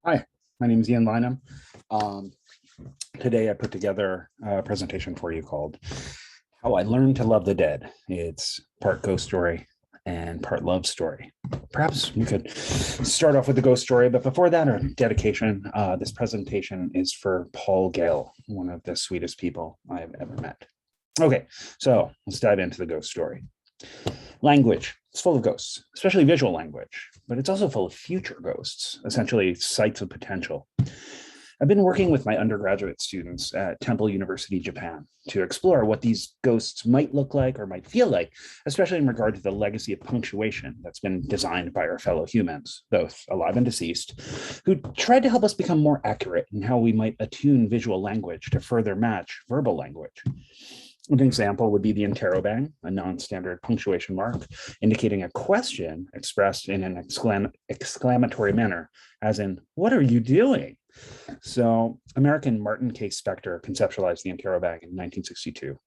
Hi, my name is Lynam. Um, Today I put together a presentation for you called How I Learned to Love the Dead. It's part ghost story and part love story. Perhaps we could start off with the ghost story, but before that, our dedication, this presentation is for Paul Gale, one of the sweetest people I have ever met. Okay, so let's dive into the ghost story. Language is full of ghosts, especially visual language, but it's also full of future ghosts, essentially sites of potential. I've been working with my undergraduate students at Temple University, Japan, to explore what these ghosts might look like or might feel like, especially in regard to the legacy of punctuation that's been designed by our fellow humans, both alive and deceased, who tried to help us become more accurate in how we might attune visual language to further match verbal language. An example would be the interrobang, a non-standard punctuation mark indicating a question expressed in an exclamatory manner, as in, "What are you doing?" So American Martin K. Spector conceptualized the interrobang in 1962.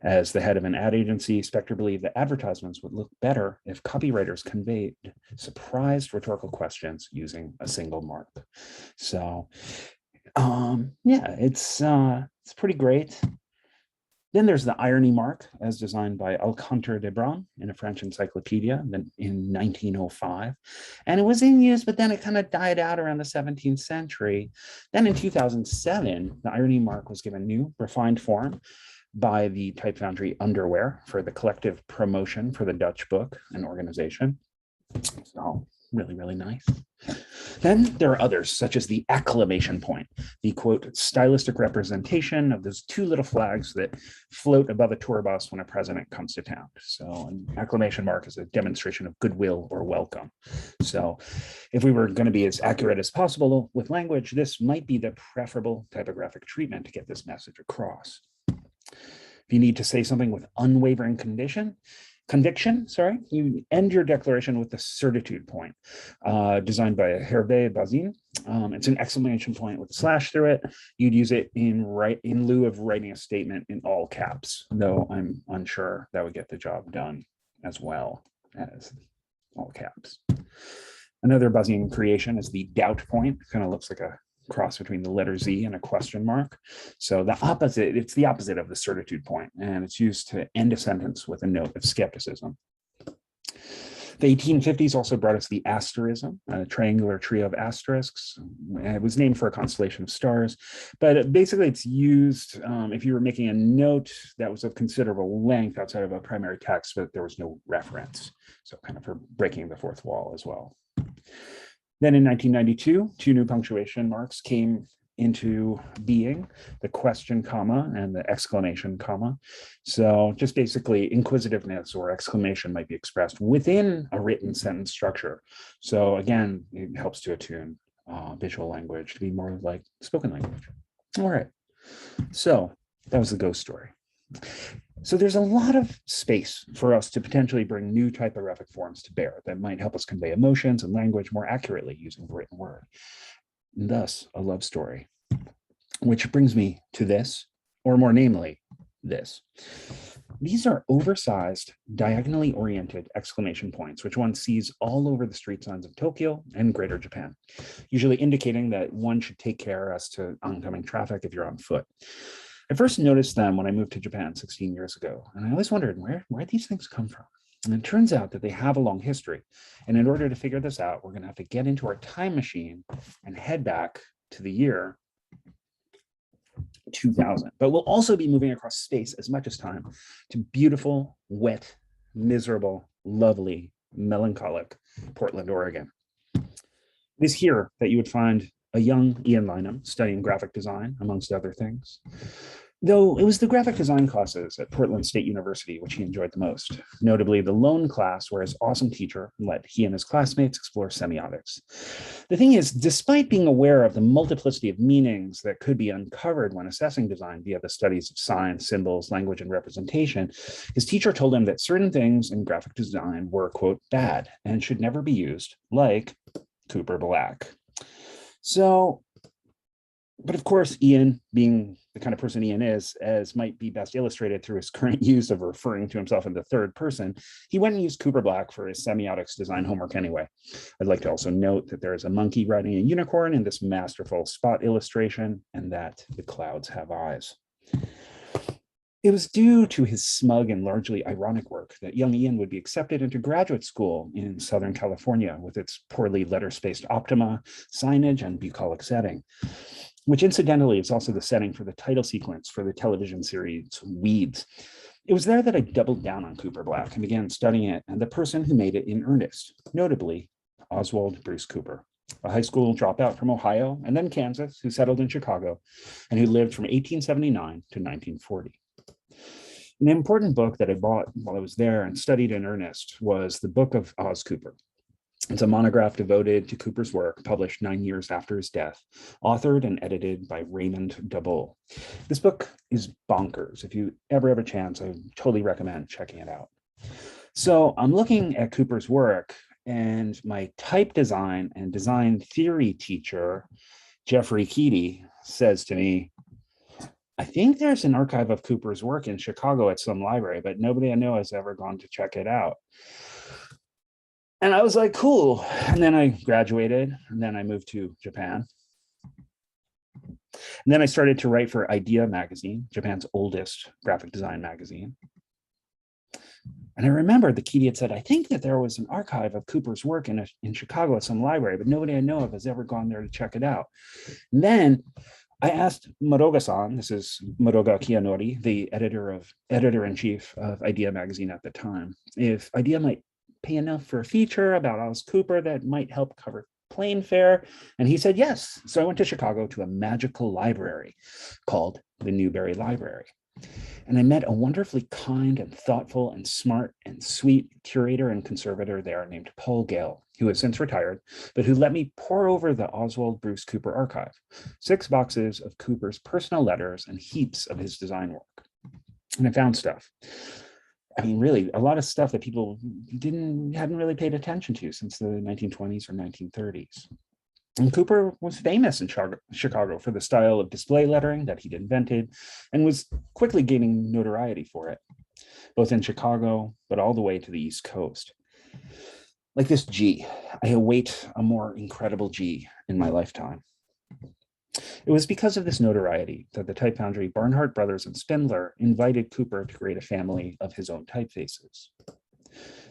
As the head of an ad agency, Spector believed that advertisements would look better if copywriters conveyed surprised rhetorical questions using a single mark. So yeah, it's pretty great. Then there's the irony mark, as designed by Alcantara de Bron in a French encyclopedia in 1905. And it was in use, but then it kind of died out around the 17th century. Then in 2007, the irony mark was given new, refined form by the type foundry Underwear for the collective promotion for the Dutch book, an organization. So really, really nice. Then there are others, such as the acclamation point, the quote, stylistic representation of those two little flags that float above a tour bus when a president comes to town. So an acclamation mark is a demonstration of goodwill or welcome. So if we were going to be as accurate as possible with language, this might be the preferable typographic treatment to get this message across. If you need to say something with unwavering conviction, you end your declaration with the certitude point, designed by Hervé Bazin. It's an exclamation point with a slash through it. You'd use it in lieu of writing a statement in all caps, though I'm unsure that would get the job done as well as all caps. Another Bazin creation is the doubt point. It kind of looks like a cross between the letter Z and a question mark. So it's the opposite of the certitude point, and it's used to end a sentence with a note of skepticism. The 1850s also brought us the asterism, a triangular trio of asterisks. It was named for a constellation of stars, but basically it's used if you were making a note that was of considerable length outside of a primary text, but there was no reference. So kind of for breaking the fourth wall as well. Then in 1992, two new punctuation marks came into being, the question comma and the exclamation comma. So just basically inquisitiveness or exclamation might be expressed within a written sentence structure. So again, it helps to attune visual language to be more like spoken language. All right, so that was the ghost story. So there's a lot of space for us to potentially bring new typographic forms to bear that might help us convey emotions and language more accurately using the written word. And thus, a love story. Which brings me to this, or more namely, this. These are oversized, diagonally oriented exclamation points, which one sees all over the street signs of Tokyo and Greater Japan, usually indicating that one should take care as to oncoming traffic if you're on foot. I first noticed them when I moved to Japan 16 years ago, and I always wondered where these things come from. And it turns out that they have a long history. And in order to figure this out, we're going to have to get into our time machine and head back to the year 2000. But we'll also be moving across space as much as time to beautiful, wet, miserable, lovely, melancholic Portland, Oregon. It is here that you would find a young Ian Lynam studying graphic design, amongst other things. Though it was the graphic design classes at Portland State University which he enjoyed the most, notably the lone class where his awesome teacher let he and his classmates explore semiotics. The thing is, despite being aware of the multiplicity of meanings that could be uncovered when assessing design via the studies of signs, symbols, language, and representation, his teacher told him that certain things in graphic design were, quote, bad and should never be used, like Cooper Black. So, but of course, Ian, being the kind of person Ian is, as might be best illustrated through his current use of referring to himself in the third person, he went and used Cooper Black for his semiotics design homework anyway. I'd like to also note that there is a monkey riding a unicorn in this masterful spot illustration, and that the clouds have eyes. It was due to his smug and largely ironic work that young Ian would be accepted into graduate school in Southern California with its poorly letter-spaced optima, signage, and bucolic setting, which incidentally is also the setting for the title sequence for the television series Weeds. It was there that I doubled down on Cooper Black and began studying it and the person who made it in earnest, notably Oswald Bruce Cooper, a high school dropout from Ohio and then Kansas who settled in Chicago and who lived from 1879 to 1940. An important book that I bought while I was there and studied in earnest was the Book of Oz Cooper. It's a monograph devoted to Cooper's work, published 9 years after his death, authored and edited by Raymond Dabole. This book is bonkers. If you ever have a chance, I totally recommend checking it out. So I'm looking at Cooper's work, and my type design and design theory teacher, Jeffrey Keaty, says to me, I think there's an archive of Cooper's work in Chicago at some library, but nobody I know has ever gone to check it out. And I was like, cool. And then I graduated, and then I moved to Japan. And then I started to write for Idea magazine, Japan's oldest graphic design magazine. And I remembered the Keaty had said, I think that there was an archive of Cooper's work in Chicago at some library, but nobody I know of has ever gone there to check it out. And then I asked Madoga-san, this is Madoga Kiyanori, the editor-in-chief of Idea magazine at the time, if Idea might pay enough for a feature about Oz Cooper that might help cover plane fare. And he said yes. So I went to Chicago to a magical library called the Newberry Library. And I met a wonderfully kind and thoughtful and smart and sweet curator and conservator there named Paul Gale, who has since retired, but who let me pour over the Oswald Bruce Cooper archive, 6 boxes of Cooper's personal letters and heaps of his design work. And I found stuff. I mean, really, a lot of stuff that people hadn't really paid attention to since the 1920s or 1930s. And Cooper was famous in Chicago for the style of display lettering that he'd invented and was quickly gaining notoriety for it, both in Chicago, but all the way to the East Coast. Like this G, I await a more incredible G in my lifetime. It was because of this notoriety that the type foundry Barnhart Brothers and Spindler invited Cooper to create a family of his own typefaces.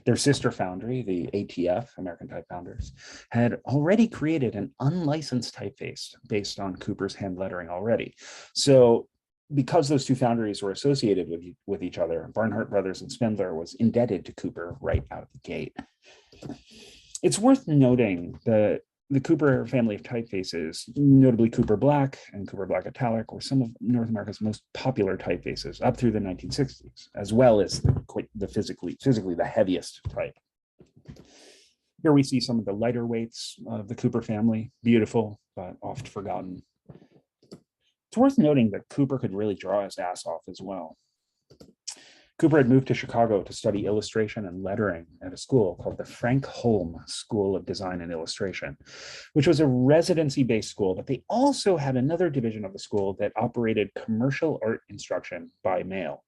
Their sister foundry, the ATF, American Type Founders, had already created an unlicensed typeface based on Cooper's hand lettering already. So because those two foundries were associated with each other, Barnhart Brothers and Spindler was indebted to Cooper right out of the gate. It's worth noting that the Cooper family of typefaces, notably Cooper Black and Cooper Black Italic, were some of North America's most popular typefaces up through the 1960s, as well as the physically the heaviest type. Here we see some of the lighter weights of the Cooper family, beautiful, but oft forgotten. It's worth noting that Cooper could really draw his ass off as well. Cooper had moved to Chicago to study illustration and lettering at a school called the Frank Holm School of Design and Illustration, which was a residency-based school, but they also had another division of the school that operated commercial art instruction by mail.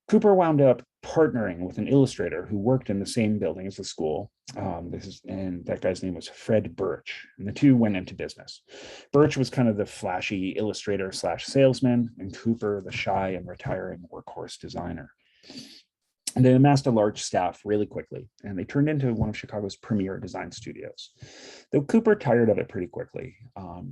Cooper wound up partnering with an illustrator who worked in the same building as the school. And that guy's name was Fred Birch, and the two went into business. Birch was kind of the flashy illustrator slash salesman, and Cooper the shy and retiring workhorse designer. And they amassed a large staff really quickly, and they turned into one of Chicago's premier design studios. Though Cooper tired of it pretty quickly.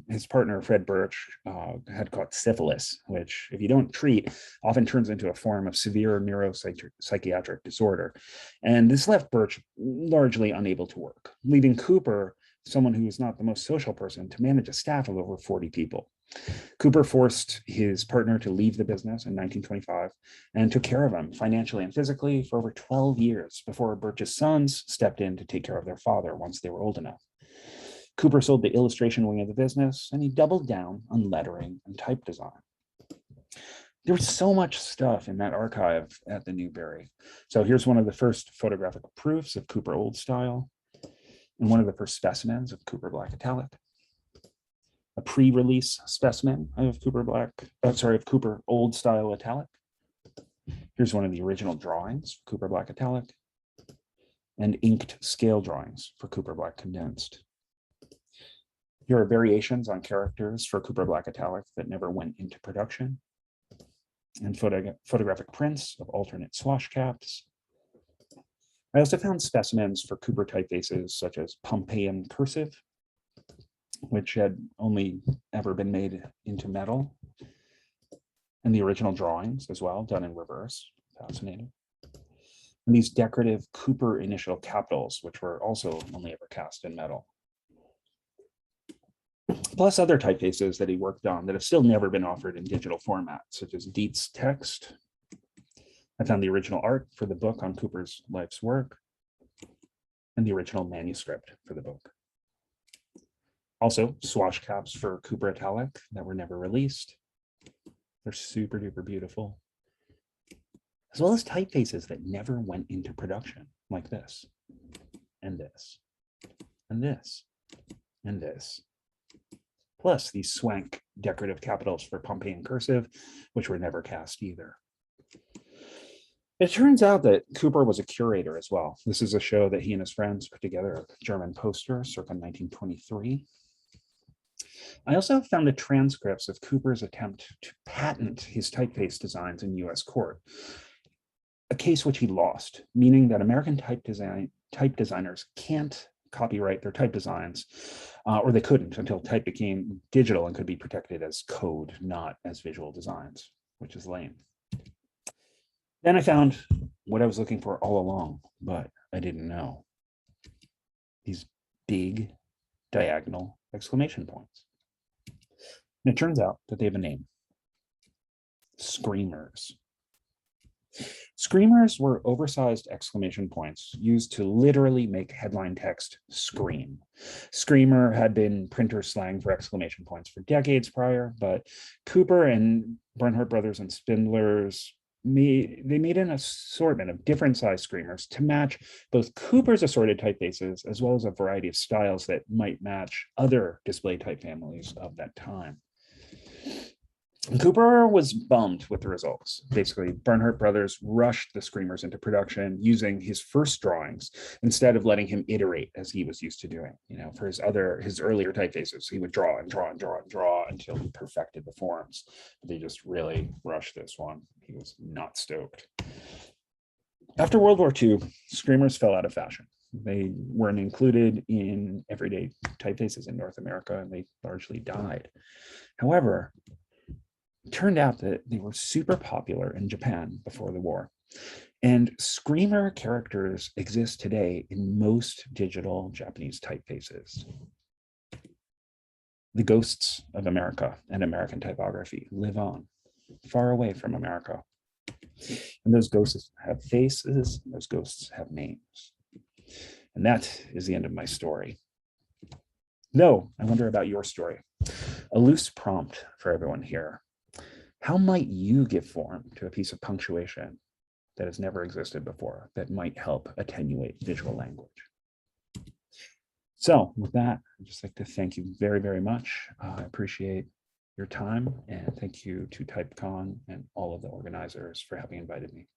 His partner, Fred Birch, had caught syphilis, which, if you don't treat, often turns into a form of severe neuropsychiatric disorder. And this left Birch largely unable to work, leaving Cooper, someone who was not the most social person, to manage a staff of over 40 people. Cooper forced his partner to leave the business in 1925 and took care of him financially and physically for over 12 years before Birch's sons stepped in to take care of their father once they were old enough. Cooper sold the illustration wing of the business, and he doubled down on lettering and type design. There was so much stuff in that archive at the Newberry. So here's one of the first photographic proofs of Cooper Old Style, and one of the first specimens of Cooper Black Italic. a pre-release specimen of of Cooper Old Style Italic. Here's one of the original drawings, Cooper Black Italic, and inked scale drawings for Cooper Black Condensed. Here are variations on characters for Cooper Black Italic that never went into production, and photographic prints of alternate swash caps. I also found specimens for Cooper typefaces such as Pompeian cursive, which had only ever been made into metal, and the original drawings as well, done in reverse. Fascinating. And these decorative Cooper initial capitals, which were also only ever cast in metal. Plus other typefaces that he worked on that have still never been offered in digital format, such as Dietz text. I found the original art for the book on Cooper's life's work and the original manuscript for the book. Also, swash caps for Cooper Italic that were never released. They're super duper beautiful. As well as typefaces that never went into production, like this, and this, and this, and this. Plus these swank decorative capitals for Pompeian cursive, which were never cast either. It turns out that Cooper was a curator as well. This is a show that he and his friends put together, a German poster circa 1923. I also found the transcripts of Cooper's attempt to patent his typeface designs in US court, a case which he lost, meaning that American type designers can't copyright their type designs, or they couldn't until type became digital and could be protected as code, not as visual designs, which is lame. Then I found what I was looking for all along, but I didn't know. These big diagonal exclamation points. And it turns out that they have a name. Screamers. Screamers were oversized exclamation points used to literally make headline text scream. Screamer had been printer slang for exclamation points for decades prior, but Cooper and Bernhardt Brothers and Spindlers made an assortment of different size screamers to match both Cooper's assorted typefaces as well as a variety of styles that might match other display type families of that time. Cooper was bummed with the results. Basically, Bernhardt Brothers rushed the screamers into production using his first drawings instead of letting him iterate as he was used to doing. For his earlier typefaces, he would draw and draw and draw and draw until he perfected the forms. But they just really rushed this one. He was not stoked. After World War II, screamers fell out of fashion. They weren't included in everyday typefaces in North America, and they largely died. However, it turned out that they were super popular in Japan before the war. And screamer characters exist today in most digital Japanese typefaces. The ghosts of America and American typography live on, far away from America. And those ghosts have faces, and those ghosts have names. And that is the end of my story. Though, I wonder about your story. A loose prompt for everyone here. How might you give form to a piece of punctuation that has never existed before that might help attenuate visual language? So with that, I'd just like to thank you very, very much. I appreciate your time, and thank you to TypeCon and all of the organizers for having invited me.